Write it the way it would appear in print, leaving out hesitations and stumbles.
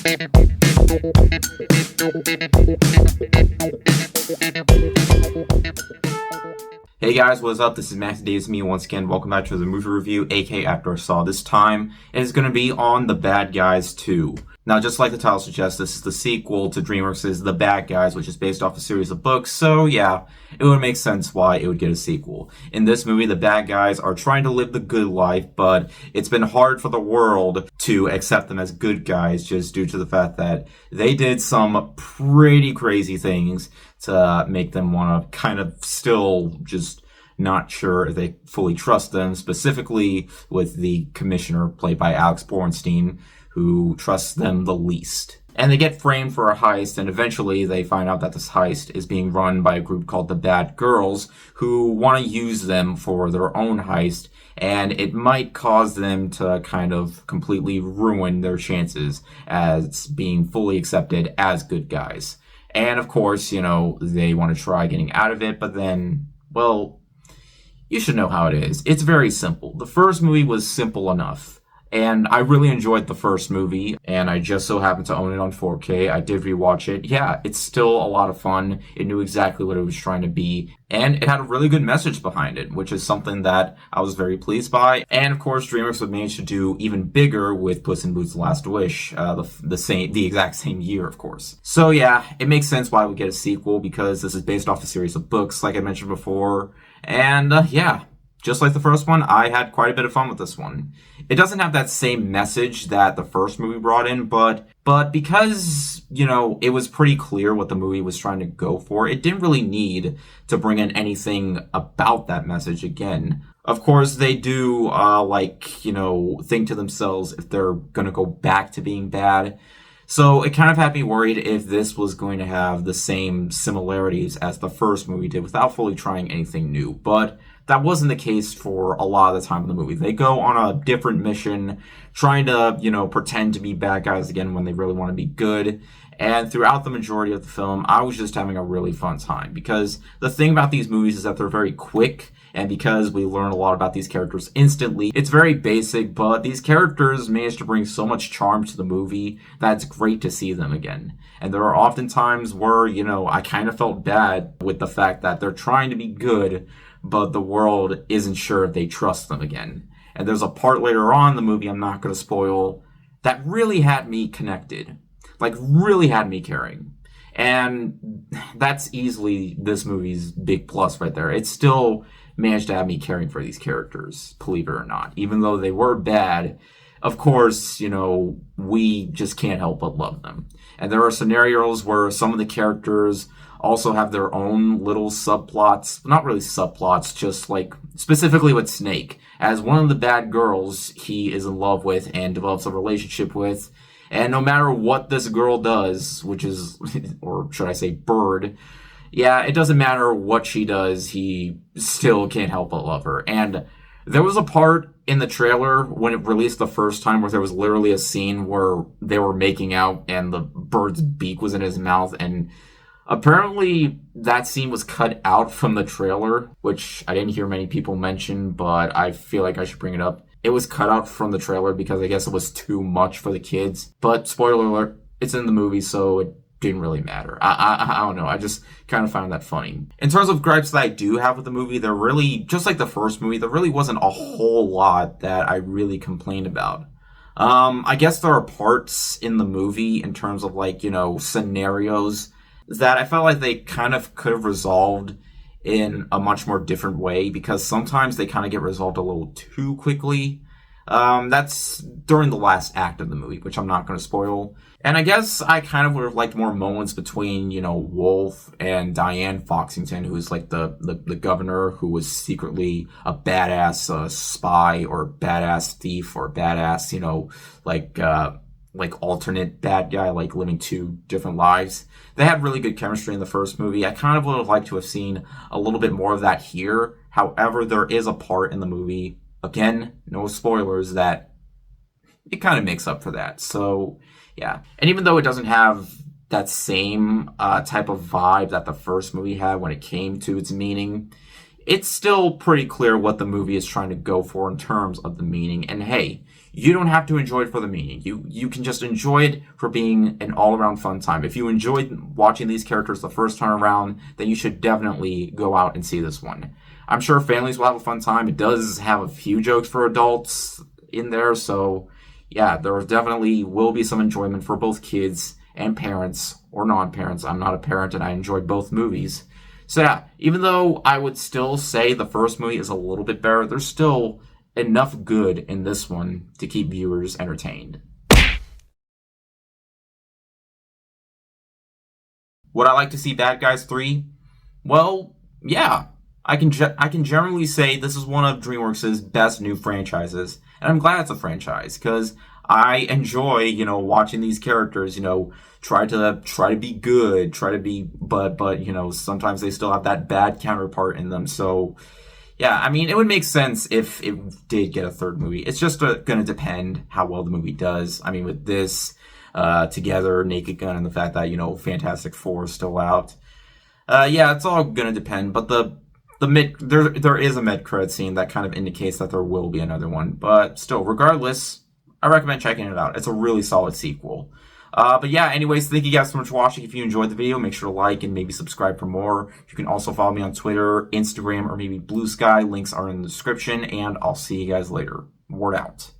Hey guys, what's up? This is Max Davis, me once again. Welcome back to the movie review, aka After I Saw. This time, it is going to be on The Bad Guys 2. Now, just like the title suggests, this is the sequel to DreamWorks' The Bad Guys, which is based off a series of books, so yeah, it would make sense why it would get a sequel. In this movie, the bad guys are trying to live the good life, but it's been hard for the world to accept them as good guys just due to the fact that they did some pretty crazy things to make them want to kind of still just not sure if they fully trust them, specifically with the commissioner played by Alex Bornstein, who trusts them the least. And they get framed for a heist, and eventually they find out that this heist is being run by a group called the Bad Girls, who want to use them for their own heist, and it might cause them to kind of completely ruin their chances as being fully accepted as good guys. And of course, you know, they want to try getting out of it, but then, well, you should know how it is. It's very simple. The first movie was simple enough. And I really enjoyed the first movie, and I just so happened to own it on 4K. I did rewatch it. Yeah, it's still a lot of fun. It knew exactly what it was trying to be, and it had a really good message behind it, which is something that I was very pleased by. And of course, DreamWorks would manage to do even bigger with Puss in Boots: The Last Wish, the exact same year, of course. So yeah, it makes sense why we get a sequel, because this is based off a series of books, like I mentioned before. And yeah. Just like the first one, I had quite a bit of fun with this one. It doesn't have that same message that the first movie brought in, but because, you know, it was pretty clear what the movie was trying to go for, it didn't really need to bring in anything about that message again. Of course, they do, think to themselves if they're gonna go back to being bad. So it kind of had me worried if this was going to have the same similarities as the first movie did without fully trying anything new. But that wasn't the case for a lot of the time in the movie. They go on a different mission, trying to, pretend to be bad guys again when they really want to be good. And throughout the majority of the film, I was just having a really fun time. Because the thing about these movies is that they're very quick, and because we learn a lot about these characters instantly, it's very basic, but these characters manage to bring so much charm to the movie that it's great to see them again. And there are often times where, I kind of felt bad with the fact that they're trying to be good, but the world isn't sure if they trust them again. And there's a part later on in the movie, I'm not going to spoil, that really had me connected. Really had me caring. And that's easily this movie's big plus right there. It still managed to have me caring for these characters, believe it or not. Even though they were bad, of course, we just can't help but love them. And there are scenarios where some of the characters also have their own little subplots. Not really subplots, just specifically with Snake. As one of the bad girls he is in love with and develops a relationship with. And no matter what this girl does, which is, or should I say bird, yeah, it doesn't matter what she does, he still can't help but love her. And there was a part in the trailer when it released the first time where there was literally a scene where they were making out and the bird's beak was in his mouth, and apparently that scene was cut out from the trailer, which I didn't hear many people mention, but I feel like I should bring it up. It was cut out from the trailer because I guess it was too much for the kids. But spoiler alert, it's in the movie, so it didn't really matter. I don't know. I just kind of found that funny. In terms of gripes that I do have with the movie, there really, just like the first movie, there really wasn't a whole lot that I really complained about. I guess there are parts in the movie in terms of scenarios that I felt like they kind of could have resolved in a much more different way, because sometimes they kind of get resolved a little too quickly. That's during the last act of the movie, which I'm not going to spoil. And I guess I kind of would have liked more moments between, Wolf and Diane Foxington, who is the governor who was secretly a badass spy or badass thief or badass, alternate bad guy, living two different lives. They had really good chemistry in the first movie. I kind of would have liked to have seen a little bit more of that here. However, there is a part in the movie, again, no spoilers, that it kind of makes up for that. So, yeah. And even though it doesn't have that same type of vibe that the first movie had when it came to its meaning, it's still pretty clear what the movie is trying to go for in terms of the meaning. And hey, you don't have to enjoy it for the meaning. You can just enjoy it for being an all-around fun time. If you enjoyed watching these characters the first time around, then you should definitely go out and see this one. I'm sure families will have a fun time. It does have a few jokes for adults in there, so yeah, there definitely will be some enjoyment for both kids and parents or non-parents. I'm not a parent and I enjoyed both movies. So yeah, even though I would still say the first movie is a little bit better, there's still enough good in this one to keep viewers entertained. Would I like to see Bad Guys 3? Well, yeah. I can generally say this is one of DreamWorks' best new franchises, and I'm glad it's a franchise because I enjoy, watching these characters, try to be good, try to be, but sometimes they still have that bad counterpart in them. So yeah, I mean, it would make sense if it did get a third movie. It's just going to depend how well the movie does. I mean, with this together, Naked Gun, and the fact that Fantastic Four is still out. Yeah, it's all going to depend. But the mid there is a mid credit scene that kind of indicates that there will be another one. But still, regardless, I recommend checking it out. It's a really solid sequel. But yeah, anyways, thank you guys so much for watching. If you enjoyed the video, make sure to like and maybe subscribe for more. You can also follow me on Twitter, Instagram, or maybe Blue Sky. Links are in the description, and I'll see you guys later. Word out.